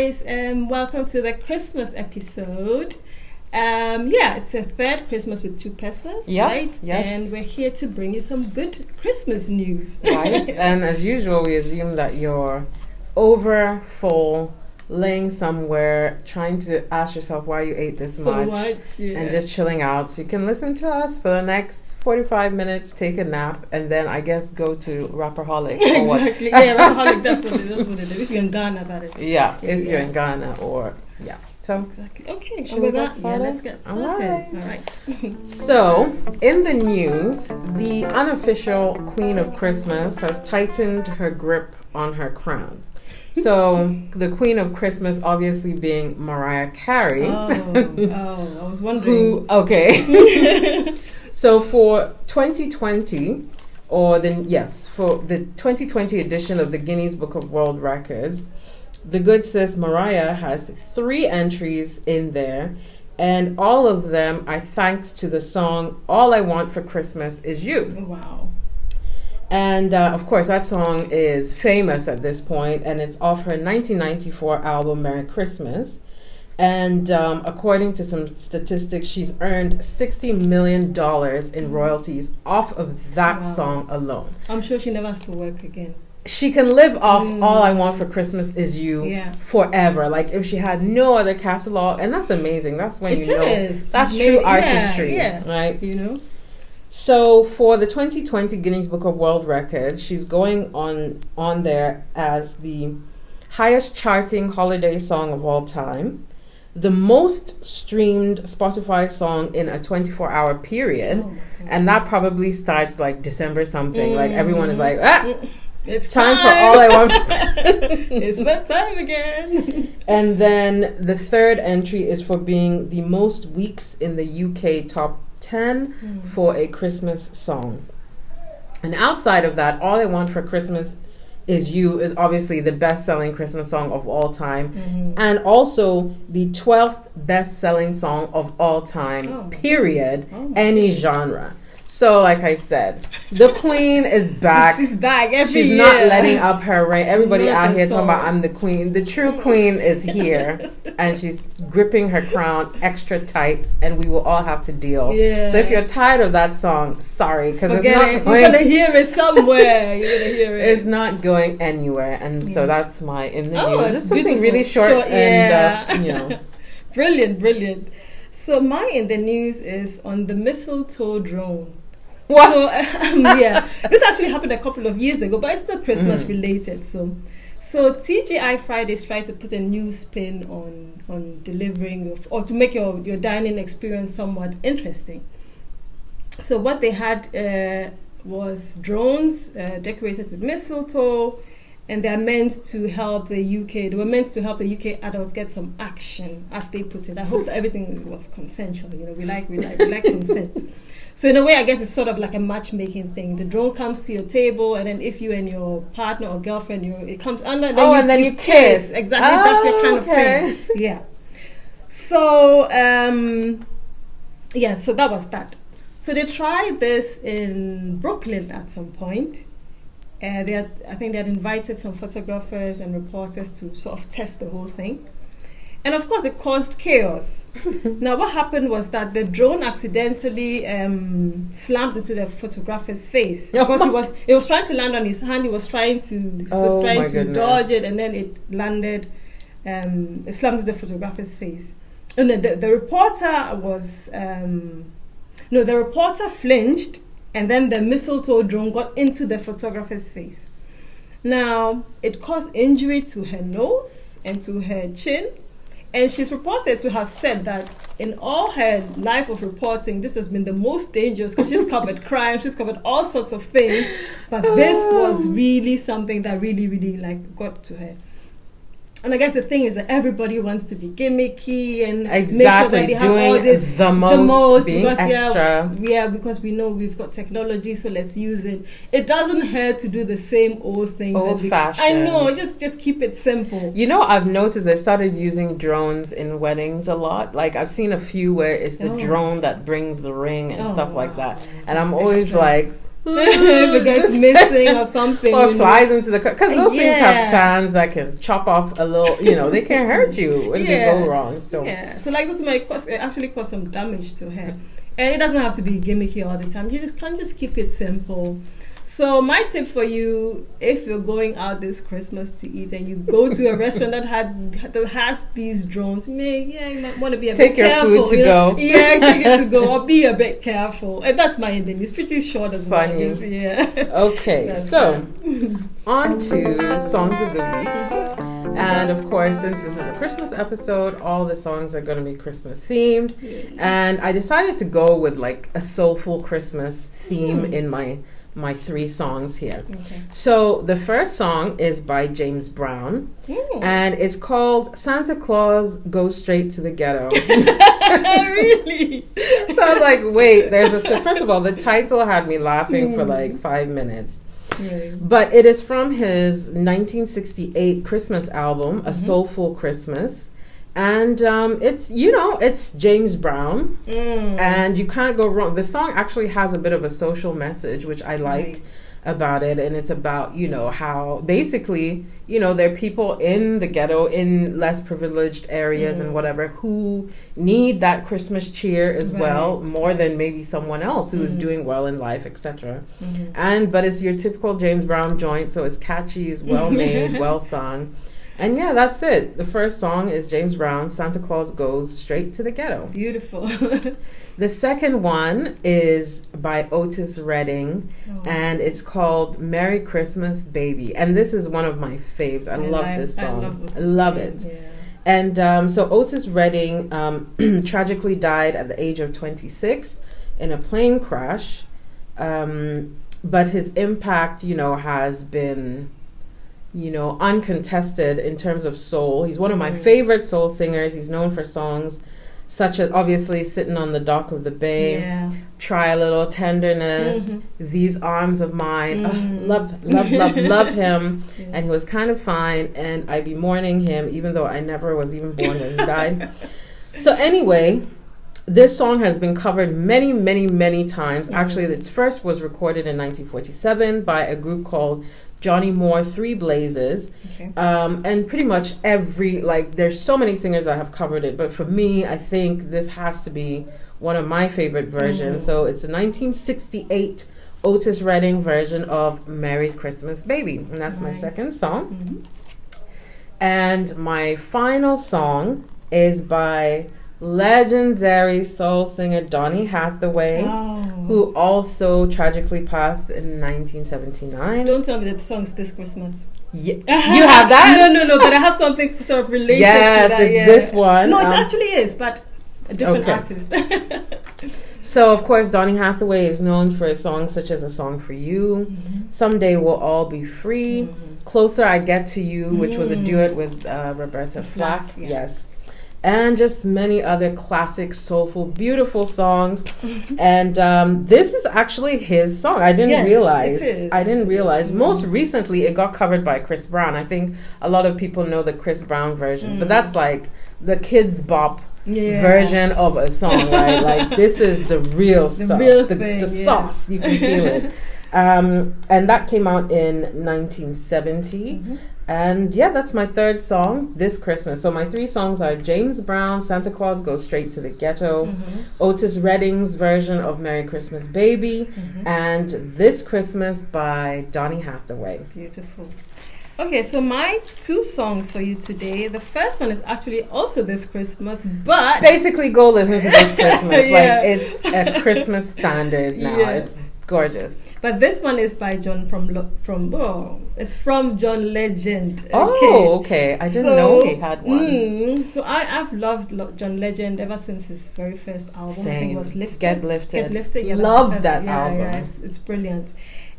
guys, welcome to the Christmas episode. It's the third Christmas with two Pesewas, right? Yes. And we're here to bring you some good Christmas news. Right, and as usual, we assume that you're over full, laying somewhere, trying to ask yourself why you ate this much, and just chilling out. So you can listen to us for the next 45 minutes, take a nap, and then I guess go to Rapperholic. Exactly, Rapperholic, that's what it is. If you're in Ghana, about it. Yeah, if you're in Ghana So, exactly. Okay, should we let's get started. All right. So, in the news, the unofficial Queen of Christmas has tightened her grip on her crown. So, the Queen of Christmas obviously being Mariah Carey. I was wondering. So, for 2020, for the 2020 edition of the Guinness Book of World Records, the good sis Mariah has 3 entries in there, and all of them are thanks to the song All I Want for Christmas Is You. Wow. And of course, that song is famous at this point, and it's off her 1994 album Merry Christmas. And according to some statistics, she's earned $60 million in royalties off of that song alone. I'm sure she never has to work again. She can live off All I Want for Christmas Is You forever. Like if she had no other catalog, and that's amazing. That's when that's true artistry, right? You know. So for the 2020 Guinness Book of World Records, she's going on there as the highest charting holiday song of all time, the most streamed Spotify song in a 24-hour period, and that probably starts like December something. Like everyone is like, it's time for All I Want. It's that time again. And then the third entry is for being the most weeks in the UK top 10 for a Christmas song. And outside of that, All I Want for Christmas Is You is obviously the best-selling Christmas song of all time, and also the 12th best-selling song of all time, period, any genre. So, like I said, the queen is back. She's back She's year. not letting up her reign. Everybody out here talking about I'm the queen. The true queen is here, and she's gripping her crown extra tight, and we will all have to deal. Yeah. So if you're tired of that song, sorry, because it's not going. You're gonna hear it somewhere. You're gonna hear it. It's not going anywhere, and so that's my in the news. Just something beautiful. really short and Brilliant. So my in the news is on the mistletoe drone. What? So, this actually happened a couple of years ago, but it's still Christmas related. So TGI Fridays tried to put a new spin on delivering or to make your dining experience somewhat interesting. So what they had was drones decorated with mistletoe, and they're meant to help the UK. They were meant to help the UK adults get some action, as they put it. I hope that everything was consensual. You know, we like consent. So in a way, I guess it's sort of like a matchmaking thing. The drone comes to your table, and then if you and your partner or girlfriend, it comes under. And then you kiss. Exactly, that's your kind of thing. Yeah. So so that was that. So they tried this in Brooklyn at some point. I think they had invited some photographers and reporters to sort of test the whole thing. And of course, it caused chaos. Now, what happened was that the drone accidentally slammed into the photographer's face because it was trying to land on his hand. He was trying to dodge it, and then it landed. It slammed into the photographer's face. And the reporter was the reporter flinched, and then the mistletoe drone got into the photographer's face. Now, it caused injury to her nose and to her chin. And she's reported to have said that in all her life of reporting, this has been the most dangerous because she's covered crime, she's covered all sorts of things. But this was really something that really, really got to her. And I guess the thing is that everybody wants to be gimmicky and make sure that they have all this the most being because, extra. Because we know we've got technology, so let's use it. It doesn't hurt to do the same old things. Old fashioned. I know, just keep it simple. You know, I've noticed they've started using drones in weddings a lot. Like I've seen a few where it's the drone that brings the ring and stuff like that. And I'm always like, if it gets missing or something. Or flies into the car. Because those things Yeah. have fans that can chop off a little, they can hurt you when they go wrong. So so like this might actually cause some damage to her. And it doesn't have to be gimmicky all the time. You just can't just keep it simple. So my tip for you, if you're going out this Christmas to eat and you go to a restaurant that has these drones, you might want to be a bit careful. Take your food to go. Yeah, take it to go, or be a bit careful. And that's my ending. It's pretty short as well. Funny. Yeah. Okay, so on to songs of the week. And of course, since this is a Christmas episode, all the songs are going to be Christmas themed. And I decided to go with like a soulful Christmas theme in my 3 songs here. Okay. So the first song is by James Brown, and it's called Santa Claus Goes Straight to the Ghetto. Really? So I was like, wait, first of all, the title had me laughing for like 5 minutes. Really? But it is from his 1968 Christmas album, A Soulful Christmas. And it's James Brown, and you can't go wrong. The song actually has a bit of a social message, which I like about it, and it's about how basically there are people in the ghetto, in less privileged areas and whatever, who need that Christmas cheer as well, more than maybe someone else who is doing well in life, etc. But it's your typical James Brown joint, so it's catchy, it's well made, well sung. And that's it. The first song is James Brown, Santa Claus Goes Straight to the Ghetto. Beautiful. The second one is by Otis Redding, and it's called Merry Christmas Baby. And this is one of my faves. I love this song. I love it. Yeah. And so Otis Redding tragically died at the age of 26 in a plane crash. But his impact, has been uncontested in terms of soul. He's one of my favorite soul singers. He's known for songs such as, obviously, Sitting on the Dock of the Bay, Try a Little Tenderness, These Arms of Mine. Love him. And he was kind of fine, and I'd be mourning him, even though I never was even born when he died. So anyway, this song has been covered many, many, many times. Actually, its first was recorded in 1947 by a group called Johnny Moore Three Blazes. And pretty much there's so many singers that have covered it, but for me, I think this has to be one of my favorite versions. So it's a 1968 Otis Redding version of Merry Christmas Baby, and that's my second song. And my final song is by legendary soul singer Donny Hathaway, who also tragically passed in 1979. Don't tell me that the song's this Christmas. You have that? No, but I have something sort of related to that. It's this one. No, it actually is, but a different artist. So, of course, Donny Hathaway is known for songs such as A Song for You, Someday We'll All Be Free, Closer I Get to You, which was a duet with Roberta Flack. Yes. And just many other classic, soulful, beautiful songs. And this is actually his song. I didn't realize. I didn't realize. Most recently, it got covered by Chris Brown. I think a lot of people know the Chris Brown version. But that's like the Kids Bop version of a song, right? Like, this is the real stuff. The sauce. You can feel it. And that came out in 1970. And that's my third song this Christmas. So my 3 songs are James Brown, Santa Claus Goes Straight to the Ghetto, Otis Redding's version of Merry Christmas Baby, and This Christmas by Donny Hathaway. Beautiful. Okay, so my 2 songs for you today. The first one is actually also this Christmas, but basically go listen to This Christmas. Like, it's a Christmas standard now. It's gorgeous. But this one is by John it's from John Legend. Okay. Oh, okay. I didn't know he had one. So I've loved John Legend ever since his very first album. Same. I think it was Lifted. Get Lifted. Yeah, love that album. Yeah, it's brilliant.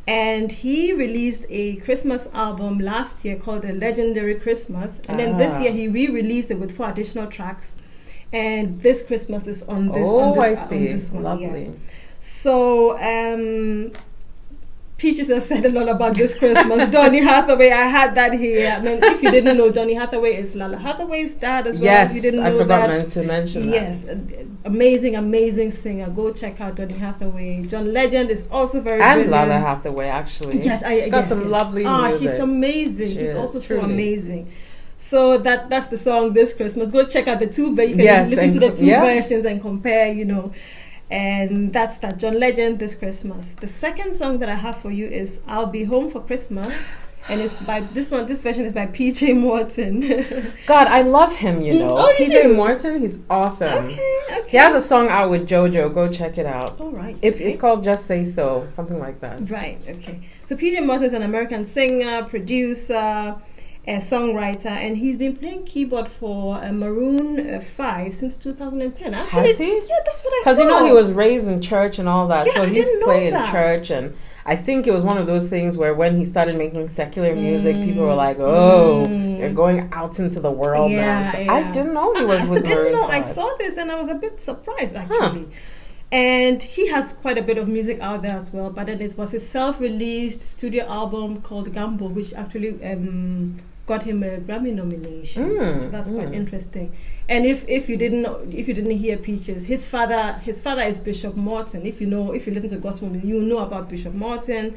And he released a Christmas album last year called The Legendary Christmas. And then this year he re-released it with 4 additional tracks. And this Christmas is on this. I see. On this one, lovely. So Peaches has said a lot about this Christmas. Donny Hathaway, I had that here. I mean, if you didn't know, Donny Hathaway is Lala Hathaway's dad as well. Yes, if you didn't know I forgot that. to mention Yes, amazing singer. Go check out Donny Hathaway. John Legend is also very and brilliant. Lala Hathaway, actually. Yes, she's got some lovely music. She's amazing. She She's is, also truly. so amazing. So that's the song this Christmas. Go check out the two. You can Yes, listen to the two yeah. versions and compare. And that's that John Legend this Christmas. The second song that I have for you is "I'll Be Home for Christmas," and it's by this version is by PJ Morton. God, I love him. Oh, you PJ do? Morton, he's awesome. Okay. He has a song out with JoJo. Go check it out. All right. It's called "Just Say So," something like that. Right. Okay. So PJ Morton is an American singer, producer, a songwriter, and he's been playing keyboard for Maroon 5 since 2010. Actually, Has he? Yeah, that's what I Because saw. he was raised in church and all that, Yeah, so I he used to didn't play know in that. church. And I think it was one of those things where when he started making secular music, people were like, "Oh, you're going out into the world now." So I didn't know he was with Maroon 5. I saw this and I was a bit surprised actually. And he has quite a bit of music out there as well. But then it was his self-released studio album called Gamble, which actually got him a Grammy nomination. So that's quite interesting. And if you didn't hear Peaches, his father is Bishop Morton. If you listen to gospel music, you know about Bishop Morton.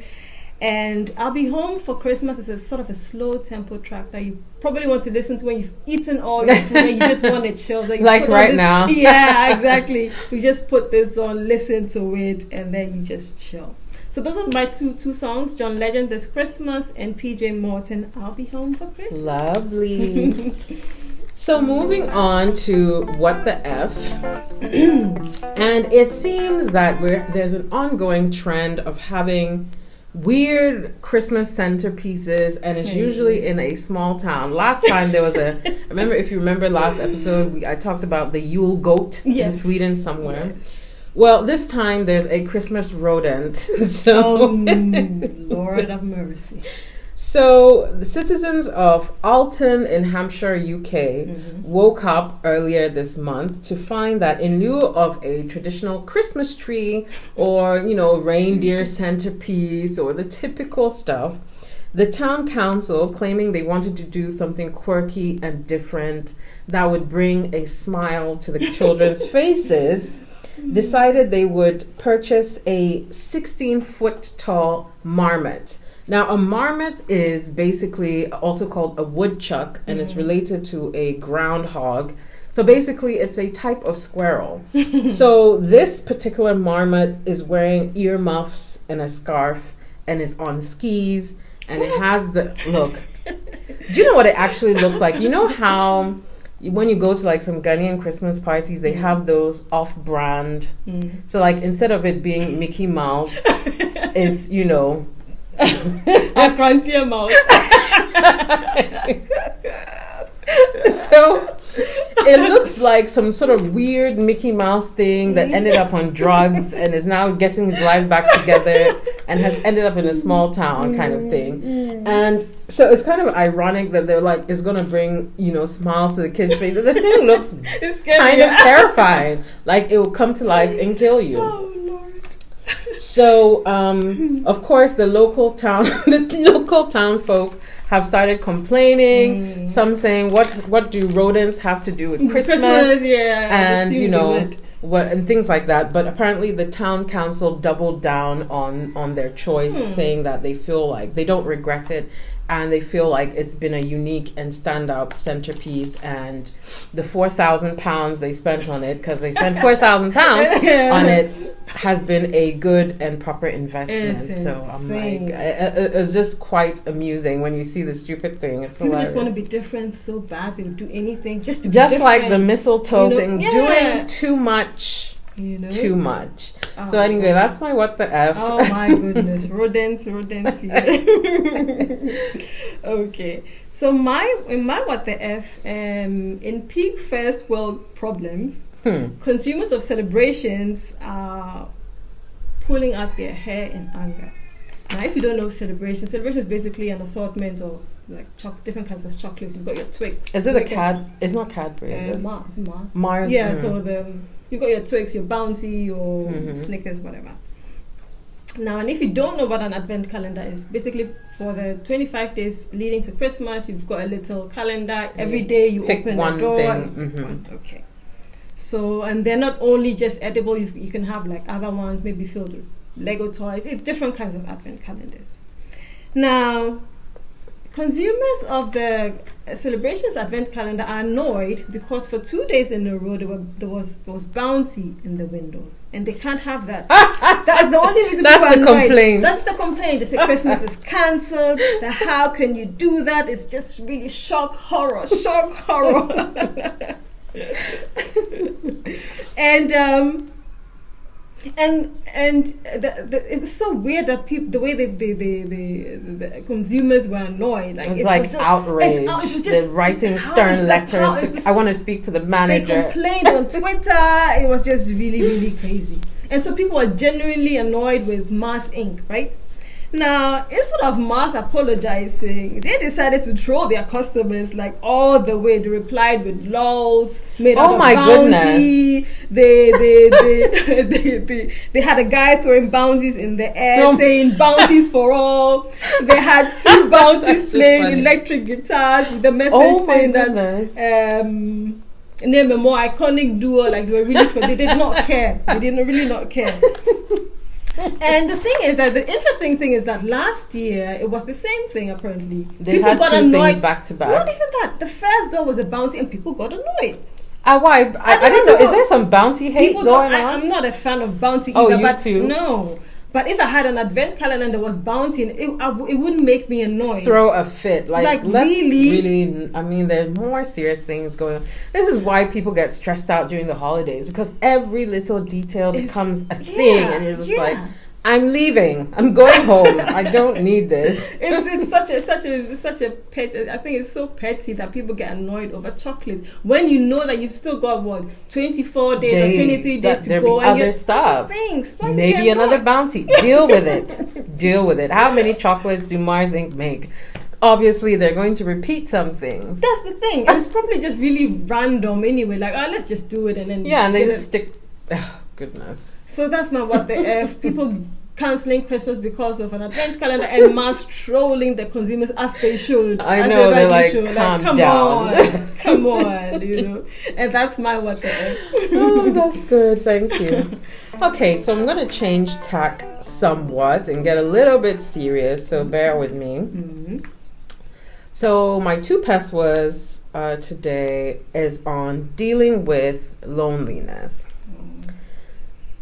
And I'll Be Home for Christmas is a sort of a slow tempo track that you probably want to listen to when you've eaten all your food and you just want to chill. Like right now. Yeah, exactly. You just put this on, listen to it, and then you just chill. So those are my two songs, John Legend, This Christmas, and PJ Morton, I'll Be Home for Christmas. Lovely. So moving on to What the F. And it seems that there's an ongoing trend of having weird Christmas centerpieces, and it's usually in a small town. Last time there was if you remember last episode, I talked about the Yule goat in Sweden somewhere. Yes. Well, this time there's a Christmas rodent. So, Lord of mercy. So the citizens of Alton in Hampshire, UK, woke up earlier this month to find that in lieu of a traditional Christmas tree or, reindeer centerpiece or the typical stuff, the town council, claiming they wanted to do something quirky and different that would bring a smile to the children's faces, decided they would purchase a 16-foot tall marmot. Now, a marmot is basically also called a woodchuck, and it's related to a groundhog. So basically, it's a type of squirrel. So this particular marmot is wearing earmuffs and a scarf, and is on skis, and it has the look. Do you know what it actually looks like? You know how when you go to like some Ghanaian Christmas parties, they have those off-brand. So like instead of it being Mickey Mouse, it's a frontier mouse. So it looks like some sort of weird Mickey Mouse thing that ended up on drugs and is now getting his life back together and has ended up in a small town kind of thing. And so it's kind of ironic that they're like, it's going to bring, smiles to the kids' face. And the thing looks kind of terrifying. Like it will come to life and kill you. Oh, Lord. So, of course, the local town folk have started complaining. Some saying, "What do rodents have to do with Christmas?" And and things like that. But apparently, the town council doubled down on their choice, saying that they feel like they don't regret it, and they feel like it's been a unique and stand-out centerpiece. And the £4,000 they spent on it, because they spent £4,000 on it, has been a good and proper investment. So I'm like, it's just quite amusing when you see the stupid thing. It's People hilarious. just want to be different so bad they'll do anything just to be Just different. like the mistletoe thing, doing too much. Too much. Oh, so anyway, that's my what the F. Oh my goodness, rodents here. Okay, so my what the F, in peak first world problems, consumers of celebrations are pulling out their hair in anger. Now, if you don't know celebration is basically an assortment of like different kinds of chocolates. You've got your Twix. Is it a Cad? It's not Cadbury. Is it? Mars. Mars. Yeah. So you've got your Twix, your Bounty, your Snickers, whatever. Now, and if you don't know what an advent calendar is, basically for the 25 days leading to Christmas, you've got a little calendar. Every day you pick open one a door. thing. Okay. So, and they're not only just edible, you can have like other ones, maybe filled with Lego toys. It's different kinds of advent calendars. Now, consumers of the Celebrations Advent Calendar are annoyed because for 2 days in a row there was bounty in the windows, and they can't have that. That's the only reason. That's the complaint. That's the complaint. They say Christmas is cancelled. How can you do that? It's just really shock horror. And it's so weird that people, the way the consumers were annoyed, it's like outrage. They're writing stern letters. I want to speak to the manager. They complained on Twitter. It was just really, really crazy. And so people are genuinely annoyed with Mars Inc., right? Now, instead of Mars apologizing, they decided to troll their customers like all the way. They replied with lols made out of bounty. They had a guy throwing bounties in the air saying bounties for all. They had 2 bounties playing electric guitars with the message saying that name a more iconic duo. Like they were really they did not care. They didn't really not care. And the thing is that the interesting thing is that last year it was the same thing. Apparently, people had got 2 annoyed. Things back to back. Not even that. The first door was a bounty, and people got annoyed. Why? I didn't know. Is there some bounty hate going on? I'm not a fan of bounty either. But too? No. But if I had an advent calendar and there was bounty, it wouldn't make me annoyed. Throw a fit. Like really? I mean, there's more serious things going on. This is why people get stressed out during the holidays, because every little detail becomes a thing, and you're just like, I'm leaving. I'm going home. I don't need this. It's such a pet. I think it's so petty that people get annoyed over chocolate when you know that you've still got 24 days or 23 days to go, and other stuff. Things. Maybe another bounty. Deal with it. Deal with it. How many chocolates do Mars Inc. make? Obviously, they're going to repeat some things. That's the thing. And it's probably just really random anyway. Like, let's just do it, and then and they just stick. Oh, goodness. So that's not what the F. People cancelling Christmas because of an advent calendar and mass trolling the consumers as they should. I know, they're like, calm down. Come on, you know. And that's my what the F. Oh, that's good. Thank you. Okay, so I'm going to change tack somewhat and get a little bit serious, so bear with me. Mm-hmm. So my 2 Pesewas today is on dealing with loneliness.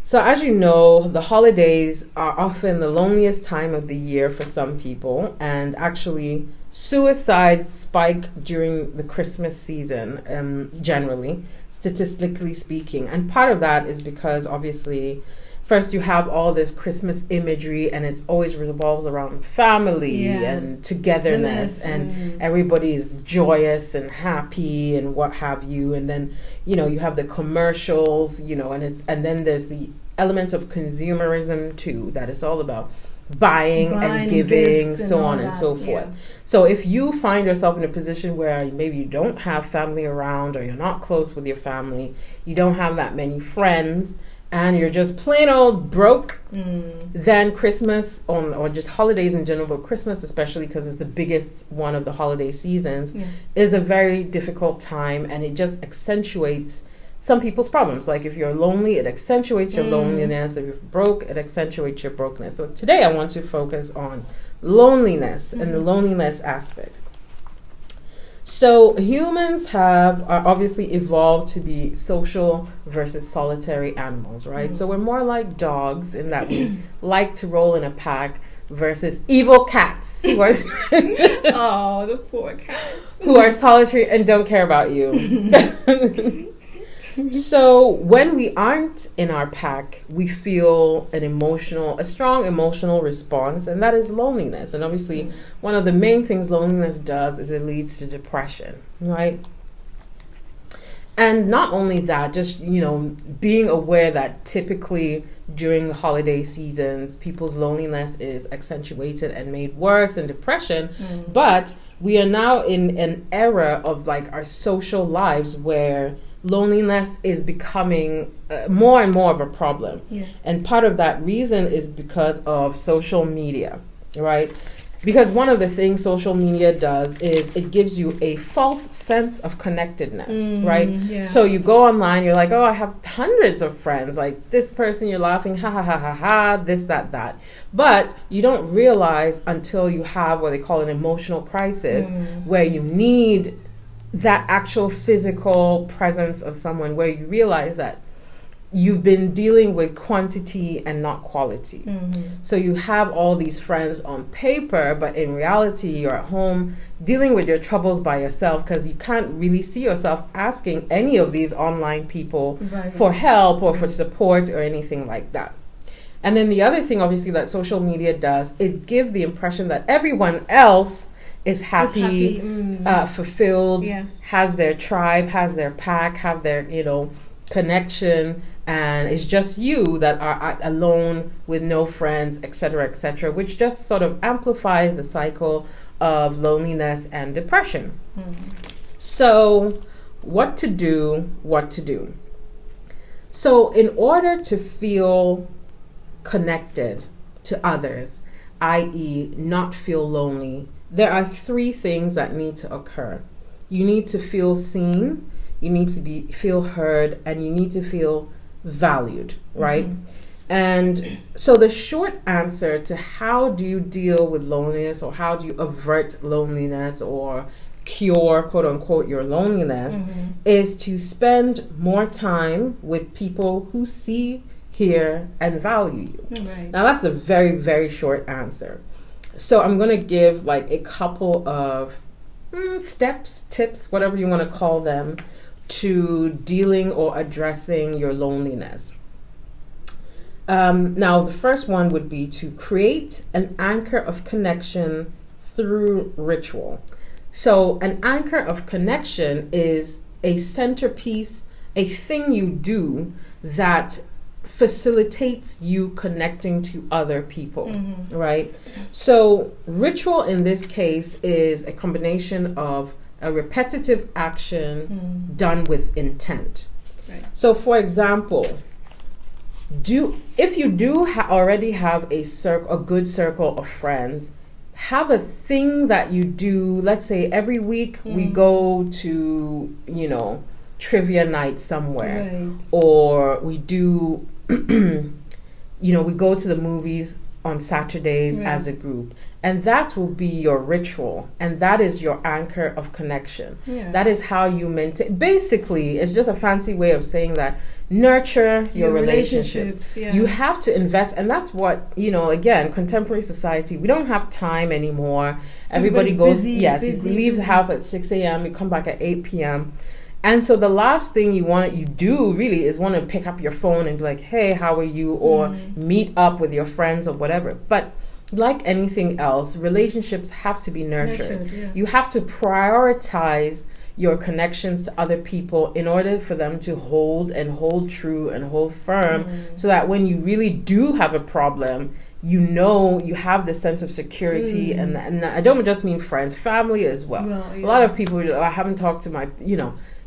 So as you know, the holidays are often the loneliest time of the year for some people, and actually suicides spike during the Christmas season, generally, statistically speaking. And part of that is because obviously, first you have all this Christmas imagery, and it always revolves around family and togetherness, and everybody is joyous and happy and what have you. And then, you have the commercials, and then there's the element of consumerism too, that is all about buying and giving, so on and so forth. So if you find yourself in a position where maybe you don't have family around, or you're not close with your family, you don't have that many friends, and you're just plain old broke, then Christmas, or just holidays in general, but Christmas especially because it's the biggest one of the holiday seasons, is a very difficult time, and it just accentuates some people's problems. Like if you're lonely, it accentuates your loneliness. If you're broke, it accentuates your brokenness. So today I want to focus on loneliness and the loneliness aspect. So humans have obviously evolved to be social versus solitary animals, right? So we're more like dogs in that we like to roll in a pack versus evil cats who are oh, the poor cats, who are solitary and don't care about you. So when we aren't in our pack, we feel a strong emotional response, and that is loneliness. And obviously, one of the main things loneliness does is it leads to depression, right? And not only that, just, being aware that typically during the holiday seasons, people's loneliness is accentuated and made worse, and depression, but we are now in an era of like our social lives where loneliness is becoming more and more of a problem. Yeah. And part of that reason is because of social media, right? Because one of the things social media does is it gives you a false sense of connectedness, right? Yeah. So you go online, you're like, oh, I have hundreds of friends. Like this person, you're laughing, ha ha ha ha ha, this, that. But you don't realize until you have what they call an emotional crisis, where you need that actual physical presence of someone, where you realize that you've been dealing with quantity and not quality. So you have all these friends on paper, but in reality, you're at home dealing with your troubles by yourself, because you can't really see yourself asking any of these online people for help or for support or anything like that. And then the other thing, obviously, that social media does is give the impression that everyone else is happy, fulfilled, has their tribe, has their pack, have their, connection, and it's just you that are alone with no friends, etc., which just sort of amplifies the cycle of loneliness and depression. So what to do? So in order to feel connected to others, i.e. not feel lonely, there are 3 things that need to occur. You need to feel seen, you need to feel heard, and you need to feel valued, right? And so the short answer to how do you deal with loneliness, or how do you avert loneliness or cure, quote unquote, your loneliness, is to spend more time with people who see, hear, and value you. Now that's the very, very short answer. So I'm going to give like a couple of steps, tips, whatever you want to call them, to dealing or addressing your loneliness. Now, the first one would be to create an anchor of connection through ritual. So an anchor of connection is a centerpiece, a thing you do that facilitates you connecting to other people, right? So ritual in this case is a combination of a repetitive action done with intent. So for example, if you do already have a good circle of friends, have a thing that you do. Let's say every week we go to, trivia night somewhere, or we do, we go to the movies on Saturdays as a group. And that will be your ritual, and that is your anchor of connection. That is how you maintain. Basically, it's just a fancy way of saying that nurture your relationships. You have to invest, and that's what, again, contemporary society, we don't have time anymore. Everybody goes, busy, you leave the house at 6 a.m., you come back at 8 p.m. And so the last thing you do really is want to pick up your phone and be like, hey, how are you? Or meet up with your friends or whatever. But like anything else, relationships have to be nurtured. You have to prioritize your connections to other people in order for them to hold true and hold firm, so that when you really do have a problem, you have this sense of security. And I don't just mean friends, family as well. A lot of people, I haven't talked to my,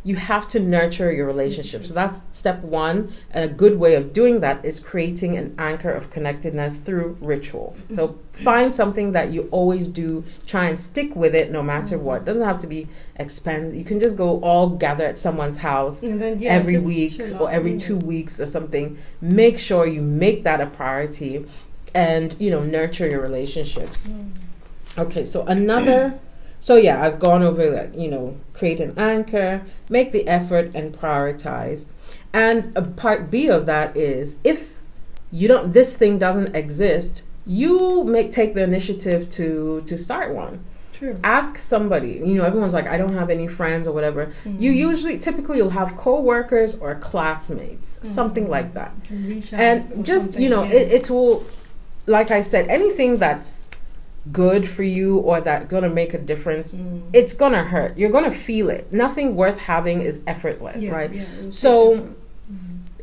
you have to nurture your relationship. So that's step one. And a good way of doing that is creating an anchor of connectedness through ritual. So find something that you always do. Try and stick with it no matter what. It doesn't have to be expensive. You can just go all gather at someone's house every week or every 2 weeks or something. Make sure you make that a priority and, nurture your relationships. Okay, so I've gone over that, create an anchor, make the effort, and prioritize. And a part B of that is, if this thing doesn't exist, you take the initiative to start one. True. Ask somebody. Everyone's like, I don't have any friends or whatever. You typically you'll have co-workers or classmates, something like that. And just, it will, like I said, anything that's good for you or that gonna make a difference, it's gonna hurt. You're gonna feel it. Nothing worth having is effortless, right? So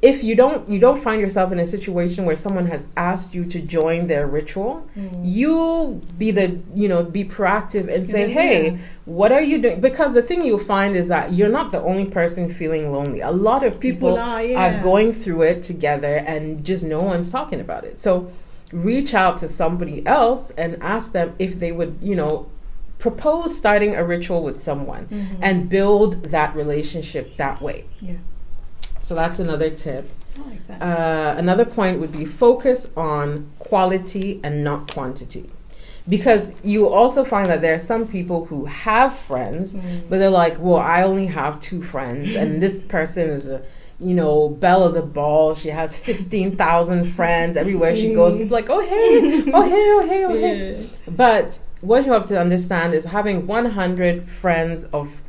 if you don't find yourself in a situation where someone has asked you to join their ritual, you be proactive and say, hey, what are you doing? Because the thing you'll find is that you're not the only person feeling lonely. A lot of people are going through it together and just no one's talking about it. So reach out to somebody else and ask them if they would, propose starting a ritual with someone and build that relationship that way. Yeah. So that's another tip. I like that. Another point would be focus on quality and not quantity. Because you also find that there are some people who have friends, but they're like, well, I only have 2 friends, and this person is a, belle of the ball. She has 15,000 friends everywhere she goes. People are like, oh, hey, oh, hey, oh, hey, oh, hey. Yeah. But what you have to understand is having 100 friends of,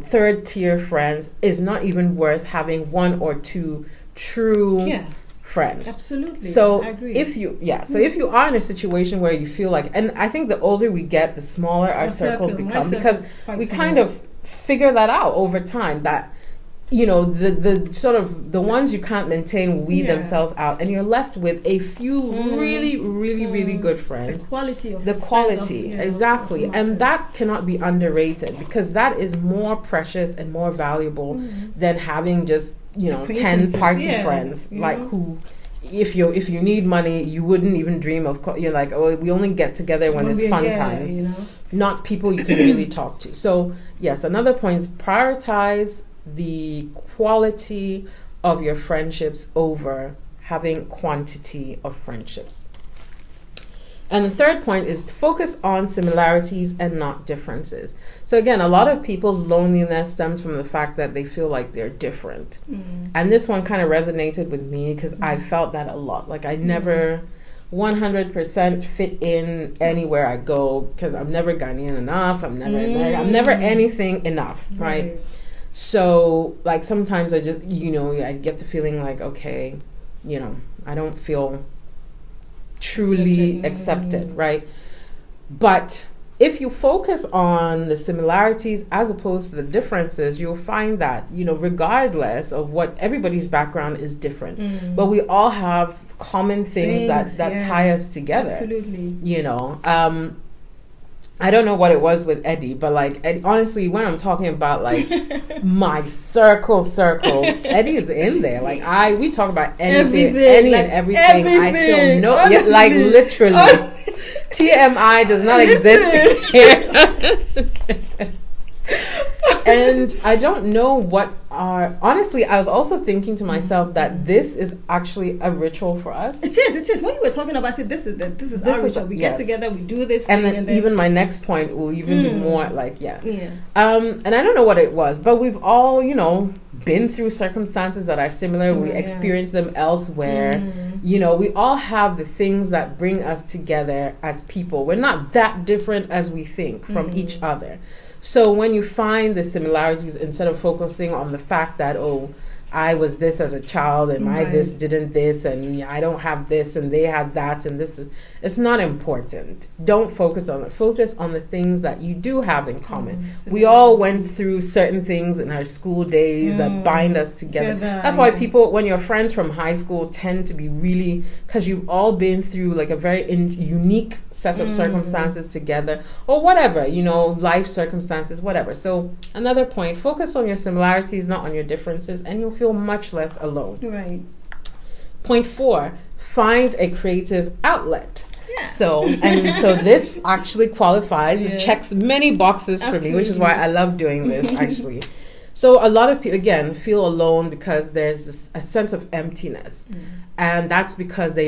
third tier friends is not even worth having 1 or 2 true friends. Absolutely. So I agree. If you are in a situation where you feel like, and I think the older we get, the smaller our circles become, because we kind of figure that out over time, that the sort of the ones you can't maintain weed themselves out, and you're left with a few really, really, really good friends. The quality, exactly. And that cannot be underrated, because that is more precious and more valuable than having just 10 party friends, like who, if you need money, you wouldn't even dream of. You're like, oh, we only get together when it's fun times, not people you can really talk to. So yes, another point is prioritize the quality of your friendships over having quantity of friendships. And the third point is to focus on similarities and not differences. So again, a lot of people's loneliness stems from the fact that they feel like they're different. And this one kind of resonated with me, because I felt that a lot. Like I never 100% fit in anywhere I go, because I'm never Ghanaian enough. I'm never anything enough, right? So, like, sometimes I just, I get the feeling like, okay, I don't feel truly accepted, right? But if you focus on the similarities as opposed to the differences, you'll find that, regardless of what, everybody's background is different, but we all have common things that tie us together. Absolutely. I don't know what it was with Eddie, but like, honestly, when I'm talking about like my circle, Eddie is in there. Like we talk about anything, and everything. I feel like literally, TMI does not exist here. And I don't know what honestly, I was also thinking to myself that this is actually a ritual for us. It is. When you were talking about it, this is our ritual. We get together, we do this thing. And then even my next point will even be more like, and I don't know what it was, but we've all, been through circumstances that are similar. We experience them elsewhere. We all have the things that bring us together as people. We're not that different as we think from each other. So when you find the similarities, instead of focusing on the fact that, oh, I was this as a child and I this didn't this and I don't have this and they have that and this is, it's not important. Don't focus on it. Focus on the things that you do have in common. We all went through certain things in our school days that bind us together. That's why people, when you're friends from high school, tend to be really, because you've all been through like a very unique set of circumstances together, or whatever, life circumstances, whatever. So another point, focus on your similarities, not on your differences, and you'll feel much less alone. Right. Point 4, find a creative outlet. So this actually qualifies, checks many boxes for me, which is why I love doing this actually. So a lot of people, again, feel alone because there's a sense of emptiness. And that's because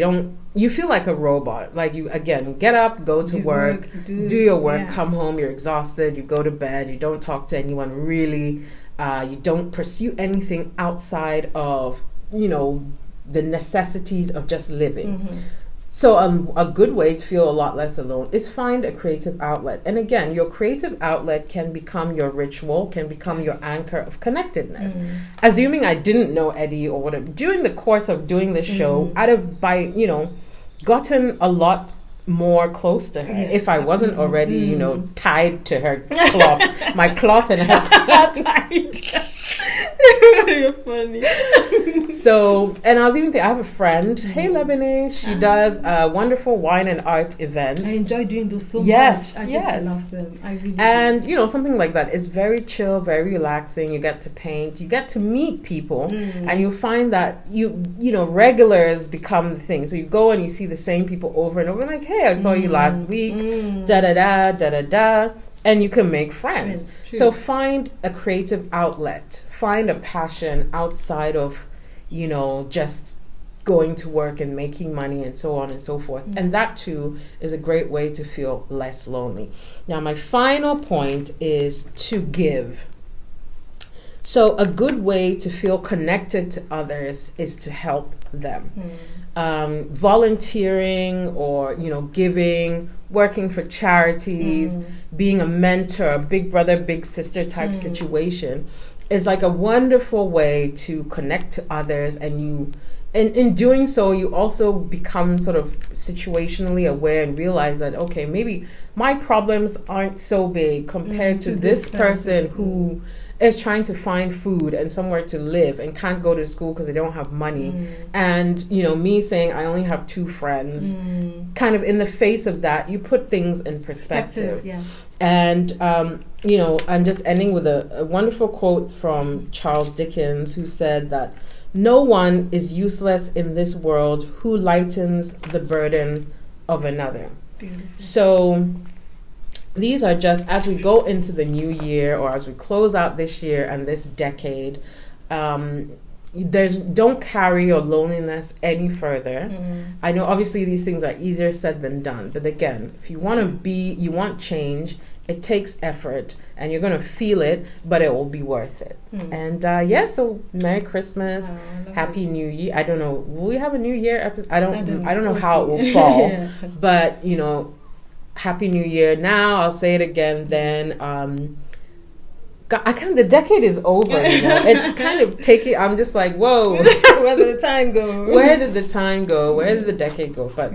you feel like a robot. Like you, again, get up, go to work, do your work, come home, you're exhausted, you go to bed, you don't talk to anyone really, you don't pursue anything outside of, the necessities of just living. So a good way to feel a lot less alone is find a creative outlet. And again, your creative outlet can become your ritual, can become your anchor of connectedness. Assuming I didn't know Eddie or whatever, during the course of doing this show, I'd have gotten a lot more close to her if I wasn't already, tied to her cloth, my cloth and her cloth tied. You're funny. So, and I was even thinking, I have a friend, hey Lebanese, she does wonderful wine and art events. I enjoy doing those so Yes, much. I yes. just love them. I really And do. you know, something like that is very chill, very relaxing. You get to paint, you get to meet people, and you find that you know, regulars become the thing. So you go and you see the same people over and over, like, hey, I saw you last week, da da da da da da, and you can make friends. So find a creative outlet, find a passion outside of, you know, just going to work and making money and so on and so forth. And that too is a great way to feel less lonely. Now, my final point is to give. So a good way to feel connected to others is to help them. Volunteering or, you know, giving, working for charities, being a mentor, a big brother, big sister type situation is like a wonderful way to connect to others, and you, in doing so, you also become sort of situationally aware and realize that, okay, maybe my problems aren't so big compared to this person who is trying to find food and somewhere to live and can't go to school because they don't have money. And, you know, me saying I only have 2 friends, kind of in the face of that, you put things in perspective. And, you know, I'm just ending with a wonderful quote from Charles Dickens, who said that no one is useless in this world who lightens the burden of another. Beautiful. So these are just, as we go into the new year, or as we close out this year and this decade, don't carry your loneliness any further. I know obviously these things are easier said than done, but again, if you want you want change, it takes effort, and you're going to feel it, but it will be worth it. And so Merry Christmas, Happy New Year. I don't know, will we have a New Year episode? I don't know how it will fall, but you know, Happy New Year. Now I'll say it again then. The decade is over, you know. It's kind of taking, I'm just like, whoa. Where did the time go? Where did the time go? Where did the decade go? But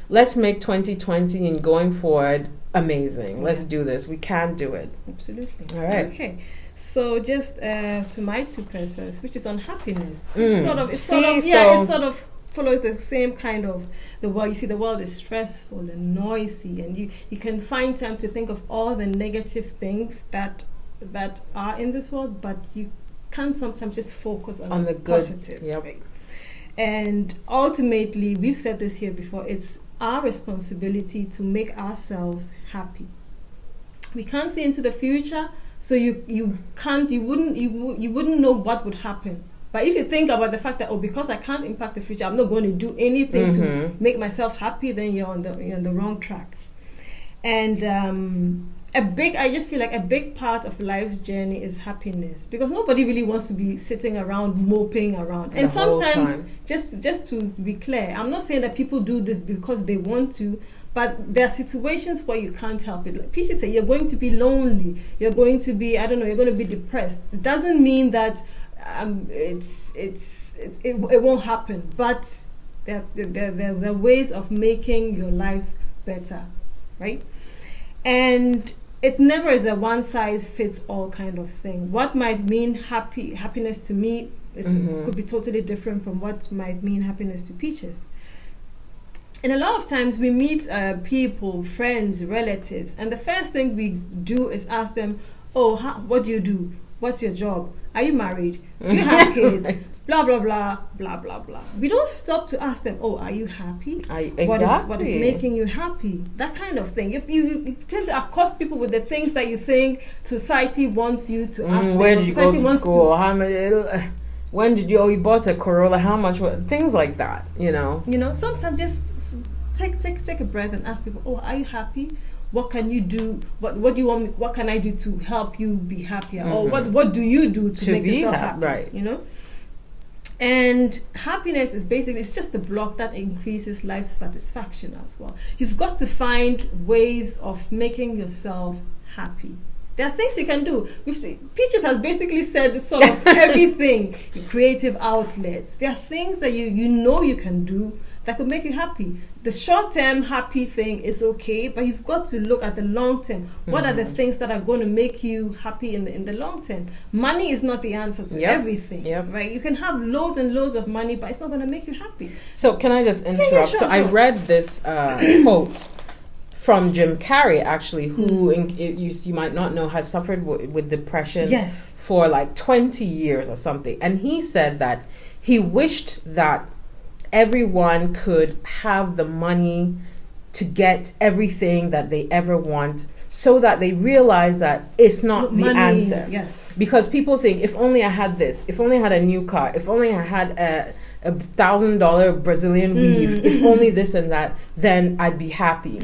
let's make 2020 and going forward amazing. Let's do this. We can do it. Absolutely. All right. Okay. So just to my 2 persons, which is on happiness. It sort of follows the same kind of the world. You see, the world is stressful and noisy, and you can find time to think of all the negative things that are in this world, but you can sometimes just focus on the positives. Right? And ultimately, we've said this here before, it's our responsibility to make ourselves happy. We can't see into the future, so you wouldn't know what would happen. But if you think about the fact that, because I can't impact the future, I'm not going to do anything to make myself happy, then you're on the wrong track. And I just feel like a big part of life's journey is happiness, because nobody really wants to be sitting around moping around. And sometimes, just to be clear, I'm not saying that people do this because they want to, but there are situations where you can't help it. Like Peachy said, you're going to be lonely, you're going to be, you're going to be depressed. It doesn't mean that it won't happen, but there are ways of making your life better, right? And it never is a one size fits all kind of thing. What might mean happiness to me could be totally different from what might mean happiness to Peaches. And a lot of times we meet people, friends, relatives, and the first thing we do is ask them, what do you do? What's your job? Are you married? Do you have kids? Right. Blah, blah, blah, blah, blah, blah. We don't stop to ask them, are you happy? Exactly. What is making you happy? That kind of thing. You tend to accost people with the things that you think society wants you to ask them. Where did you go to school? When did you bought a Corolla? How much? Things like that, you know. Sometimes just take a breath and ask people, are you happy? What can you do? What do you want me? What can I do to help you be happier? Or what do you do to make yourself happy? Right. And happiness is basically, it's just a block that increases life satisfaction as well. You've got to find ways of making yourself happy. There are things you can do. Peaches has basically said sort of everything. Your creative outlets. There are things that you can do that could make you happy. The short-term happy thing is okay, but you've got to look at the long-term. What are the things that are going to make you happy in the long term? Money is not the answer to everything, right? You can have loads and loads of money, but it's not going to make you happy. So can I just interrupt? Sure. I read this quote from Jim Carrey, actually, who you might not know has suffered with depression for like 20 years or something. And he said that he wished that everyone could have the money to get everything that they ever want, so that they realize that it's not the answer. Yes. Because people think, if only I had this, if only I had a new car, if only I had a $1,000 Brazilian weave, if only this and that, then I'd be happy.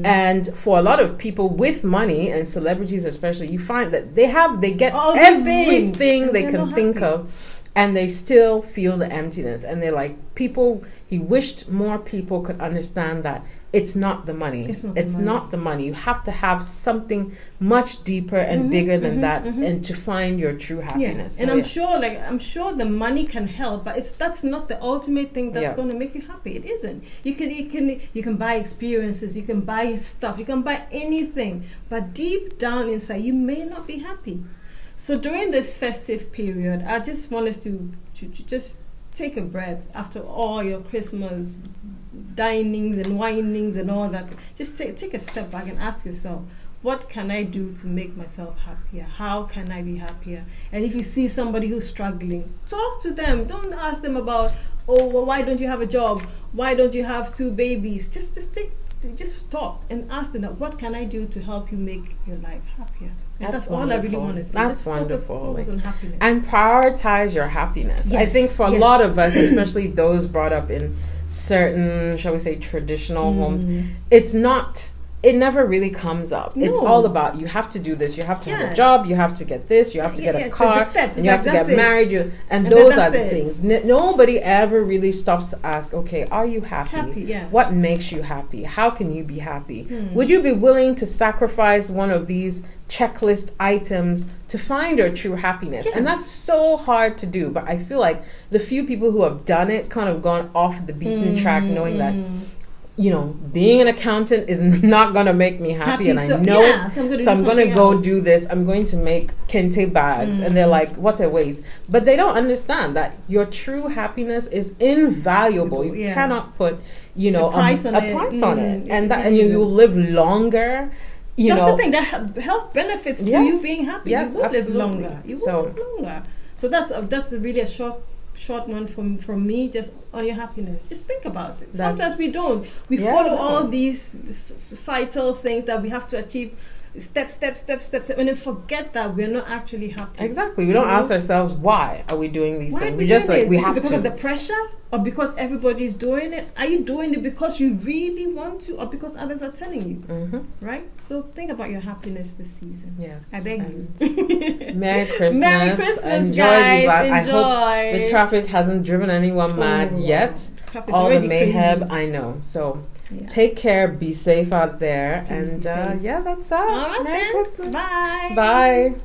And for a lot of people with money, and celebrities especially, you find that they get everything they can think of, and they still feel the emptiness. And they're like, he wished more people could understand that it's not the money. It's not the money. You have to have something much deeper and bigger than that, and to find your true happiness. And I'm sure the money can help, but that's not the ultimate thing that's going to make you happy. It isn't. You can buy experiences, you can buy stuff, you can buy anything, but deep down inside, you may not be happy. So during this festive period, I just want us to just take a breath after all your Christmas dinings and winings and all that. Just take a step back and ask yourself, what can I do to make myself happier? How can I be happier? And if you see somebody who's struggling, talk to them. Don't ask them about, why don't you have a job? Why don't you have 2 babies? Just stop and ask them, what can I do to help you make your life happier? And that's all I really want to say. That's just wonderful. Focus on happiness. And prioritize your happiness. I think for a lot of us, especially those brought up in certain, shall we say, traditional homes, it never really comes up. No. It's all about, you have to do this, you have to have a job, you have to get this, you have to get a car, and you have to get married, and those are the things. Nobody ever really stops to ask, okay, are you happy? What makes you happy? How can you be happy? Would you be willing to sacrifice one of these checklist items to find your true happiness? And that's so hard to do, but I feel like the few people who have done it kind of gone off the beaten track, knowing that being an accountant is not going to make me happy, and I know it. So I'm going to go do this. I'm going to make kente bags. And they're like, what a waste. But they don't understand that your true happiness is invaluable. You cannot put, a price on it. And you'll live longer. That's the thing. That health benefits to you being happy. Yes, you will live longer. You will live longer. So that's really a short one from me, just on your happiness. Just think about it. Sometimes we don't. We follow all these societal things that we have to achieve, step, and then forget that we're not actually happy. Exactly. We don't ask ourselves, why are we doing these things? We just we have to. Because of the pressure, or because everybody's doing it? Are you doing it because you really want to, or because others are telling you? Right? So think about your happiness this season. Yes. I beg you. Merry Christmas. Merry Christmas, Enjoy guys. I hope the traffic hasn't driven anyone mad yet. All the mayhem, crazy. I know. So take care, be safe out there, and that's us. All right, Merry Christmas. Bye. Bye.